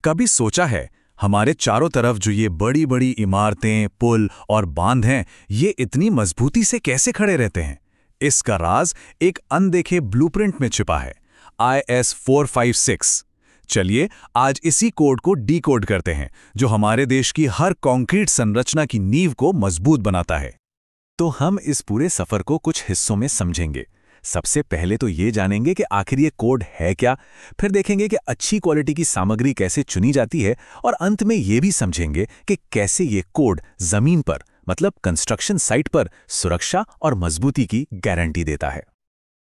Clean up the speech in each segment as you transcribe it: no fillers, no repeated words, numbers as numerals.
कभी सोचा है हमारे चारों तरफ जो ये बड़ी बड़ी इमारतें, पुल और बांध हैं, ये इतनी मजबूती से कैसे खड़े रहते हैं? इसका राज एक अनदेखे ब्लूप्रिंट में छिपा है, IS 456। चलिए आज इसी कोड को डीकोड करते हैं, जो हमारे देश की हर कंक्रीट संरचना की नींव को मजबूत बनाता है। तो हम इस पूरे सफर को कुछ हिस्सों में समझेंगे। सबसे पहले तो ये जानेंगे कि आखिर ये कोड है क्या, फिर देखेंगे कि अच्छी क्वालिटी की सामग्री कैसे चुनी जाती है, और अंत में ये भी समझेंगे कि कैसे ये कोड जमीन पर, मतलब कंस्ट्रक्शन साइट पर, सुरक्षा और मजबूती की गारंटी देता है।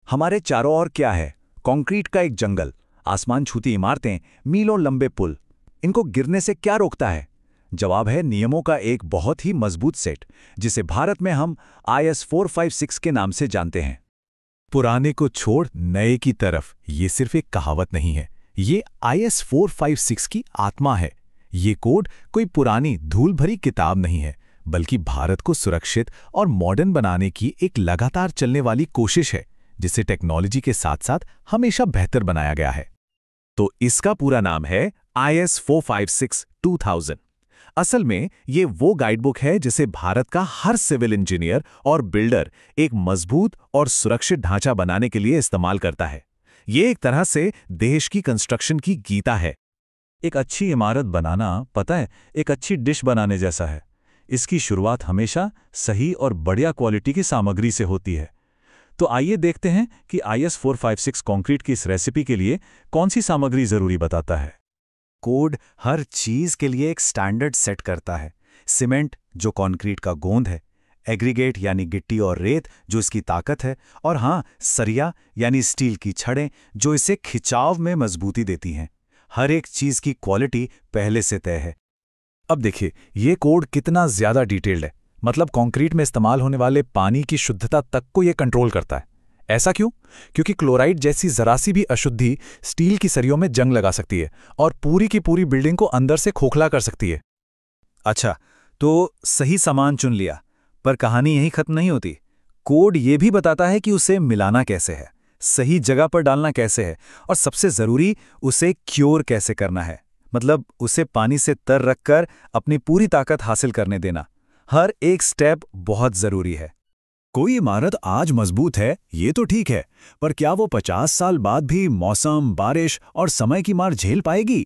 हमारे चारों ओर क्या है? कंक्रीट का एक जंगल, आसमान छूती इमारतें, मीलों लंबे पुल। इनको गिरने से क्या रोकता है? जवाब है नियमों का एक बहुत ही मजबूत सेट, जिसे भारत में हम IS 456 के नाम से जानते हैं। पुराने को छोड़ नए की तरफ, ये सिर्फ एक कहावत नहीं है, ये IS 456 की आत्मा है। ये कोड कोई पुरानी धूल भरी किताब नहीं है, बल्कि भारत को सुरक्षित और मॉडर्न बनाने की एक लगातार चलने वाली कोशिश है, जिसे टेक्नोलॉजी के साथ साथ हमेशा बेहतर बनाया गया है। तो इसका पूरा नाम है IS 456 2000। असल में ये वो गाइडबुक है जिसे भारत का हर सिविल इंजीनियर और बिल्डर एक मजबूत और सुरक्षित ढांचा बनाने के लिए इस्तेमाल करता है। ये एक तरह से देश की कंस्ट्रक्शन की गीता है। एक अच्छी इमारत बनाना, पता है, एक अच्छी डिश बनाने जैसा है। इसकी शुरुआत हमेशा सही और बढ़िया क्वालिटी की सामग्री से होती है। तो आइए देखते हैं कि IS 456 कंक्रीट की इस रेसिपी के लिए कौन सी सामग्री जरूरी बताता है। कोड हर चीज के लिए एक स्टैंडर्ड सेट करता है। सीमेंट, जो कंक्रीट का गोंद है, एग्रीगेट यानी गिट्टी और रेत, जो इसकी ताकत है, और हाँ, सरिया यानी स्टील की छड़ें, जो इसे खिंचाव में मजबूती देती हैं। हर एक चीज की क्वालिटी पहले से तय है। अब देखिए ये कोड कितना ज्यादा डिटेल्ड है, मतलब कंक्रीट में इस्तेमाल होने वाले पानी की शुद्धता तक को ये कंट्रोल करता है। ऐसा क्यों? क्योंकि क्लोराइड जैसी जरा सी भी अशुद्धि स्टील की सरियों में जंग लगा सकती है और पूरी की पूरी बिल्डिंग को अंदर से खोखला कर सकती है। अच्छा, तो सही सामान चुन लिया, पर कहानी यही खत्म नहीं होती। कोड ये भी बताता है कि उसे मिलाना कैसे है, सही जगह पर डालना कैसे है, और सबसे जरूरी, उसे क्योर कैसे करना है, मतलब उसे पानी से तर रखकर अपनी पूरी ताकत हासिल करने देना। हर एक स्टेप बहुत जरूरी है। कोई इमारत आज मजबूत है, ये तो ठीक है, पर क्या वो 50 साल बाद भी मौसम, बारिश और समय की मार झेल पाएगी?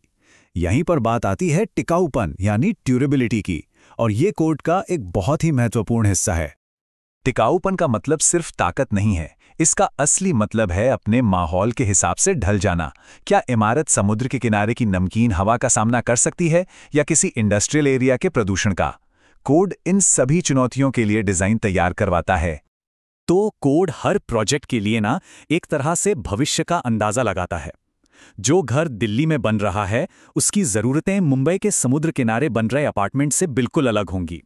यहीं पर बात आती है टिकाऊपन यानी ड्यूरेबिलिटी की, और ये कोड का एक बहुत ही महत्वपूर्ण हिस्सा है। टिकाऊपन का मतलब सिर्फ ताकत नहीं है, इसका असली मतलब है अपने माहौल के हिसाब से ढल जाना। क्या इमारत समुद्र के किनारे की नमकीन हवा का सामना कर सकती है, या किसी इंडस्ट्रियल एरिया के प्रदूषण का? कोड इन सभी चुनौतियों के लिए डिजाइन तैयार करवाता है। तो कोड हर प्रोजेक्ट के लिए ना एक तरह से भविष्य का अंदाजा लगाता है। जो घर दिल्ली में बन रहा है, उसकी जरूरतें मुंबई के समुद्र किनारे बन रहे अपार्टमेंट से बिल्कुल अलग होंगी।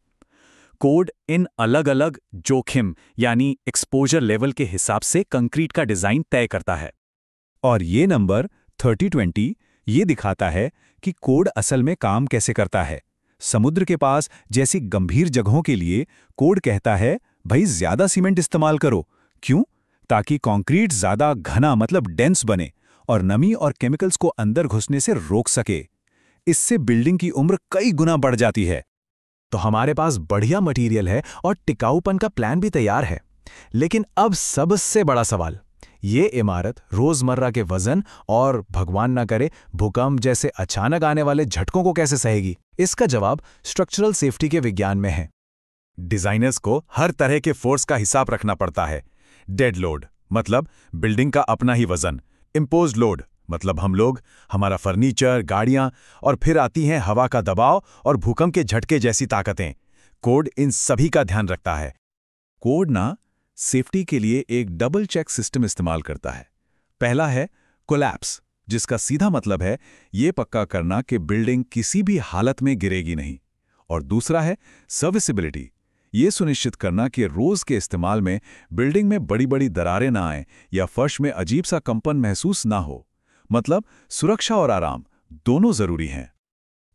कोड इन अलग अलग जोखिम यानी एक्सपोजर लेवल के हिसाब से कंक्रीट का डिजाइन तय करता है। और ये नंबर 3020 ये दिखाता है कि कोड असल में काम कैसे करता है। समुद्र के पास जैसी गंभीर जगहों के लिए कोड कहता है, भाई ज्यादा सीमेंट इस्तेमाल करो। क्यों? ताकि कंक्रीट ज्यादा घना, मतलब डेंस बने, और नमी और केमिकल्स को अंदर घुसने से रोक सके। इससे बिल्डिंग की उम्र कई गुना बढ़ जाती है। तो हमारे पास बढ़िया मटेरियल है और टिकाऊपन का प्लान भी तैयार है। लेकिन अब सबसे बड़ा सवाल, ये इमारत रोजमर्रा के वजन और भगवान ना करे भूकंप जैसे अचानक आने वाले झटकों को कैसे सहेगी? इसका जवाब स्ट्रक्चरल सेफ्टी के विज्ञान में है। डिजाइनर्स को हर तरह के फोर्स का हिसाब रखना पड़ता है। डेड लोड मतलब बिल्डिंग का अपना ही वजन, इम्पोज्ड लोड मतलब हम लोग, हमारा फर्नीचर, गाड़ियां, और फिर आती हैं हवा का दबाव और भूकंप के झटके जैसी ताकतें। कोड इन सभी का ध्यान रखता है। कोड ना सेफ्टी के लिए एक डबल चेक सिस्टम इस्तेमाल करता है। पहला है कोलैप्स, जिसका सीधा मतलब है ये पक्का करना कि बिल्डिंग किसी भी हालत में गिरेगी नहीं। और दूसरा है सर्विसिबिलिटी, ये सुनिश्चित करना कि रोज के इस्तेमाल में बिल्डिंग में बड़ी बड़ी दरारें ना आएं या फर्श में अजीब सा कंपन महसूस ना हो। मतलब सुरक्षा और आराम दोनों जरूरी हैं।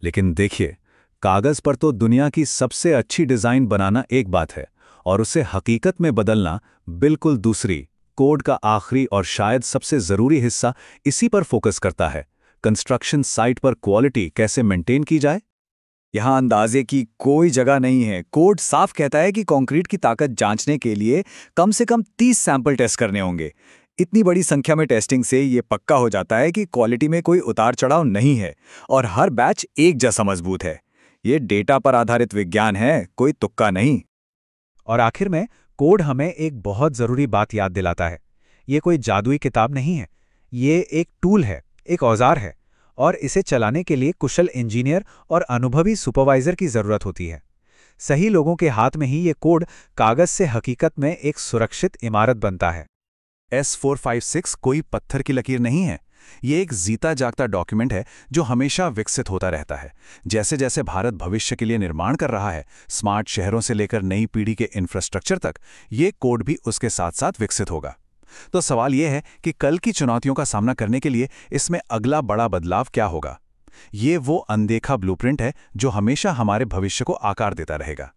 लेकिन देखिए, कागज पर तो दुनिया की सबसे अच्छी डिजाइन बनाना एक बात है, और उसे हकीकत में बदलना बिल्कुल दूसरी। कोड का आखिरी और शायद सबसे जरूरी हिस्सा इसी पर फोकस करता है। कंस्ट्रक्शन साइट पर क्वालिटी कैसे मेंटेन की जाए? यहाँ अंदाजे की कोई जगह नहीं है। कोड साफ कहता है कि कंक्रीट की ताकत जांचने के लिए कम से कम 30 सैंपल टेस्ट करने होंगे। इतनी बड़ी संख्या में टेस्टिंग से ये पक्का हो जाता है कि क्वालिटी में कोई उतार चढ़ाव नहीं है और हर बैच एक जैसा मजबूत है। ये डेटा पर आधारित विज्ञान है, कोई तुक्का नहीं। और आखिर में कोड हमें एक बहुत ज़रूरी बात याद दिलाता है। ये कोई जादुई किताब नहीं है, ये एक टूल है, एक औजार है, और इसे चलाने के लिए कुशल इंजीनियर और अनुभवी सुपरवाइजर की ज़रूरत होती है। सही लोगों के हाथ में ही ये कोड कागज़ से हकीकत में एक सुरक्षित इमारत बनता है। S456 कोई पत्थर की लकीर नहीं है। ये एक जीता जागता डॉक्यूमेंट है जो हमेशा विकसित होता रहता है। जैसे जैसे भारत भविष्य के लिए निर्माण कर रहा है, स्मार्ट शहरों से लेकर नई पीढ़ी के इंफ्रास्ट्रक्चर तक, ये कोड भी उसके साथ साथ विकसित होगा। तो सवाल यह है कि कल की चुनौतियों का सामना करने के लिए इसमें अगला बड़ा बदलाव क्या होगा? ये वो अनदेखा ब्लूप्रिंट है जो हमेशा हमारे भविष्य को आकार देता रहेगा।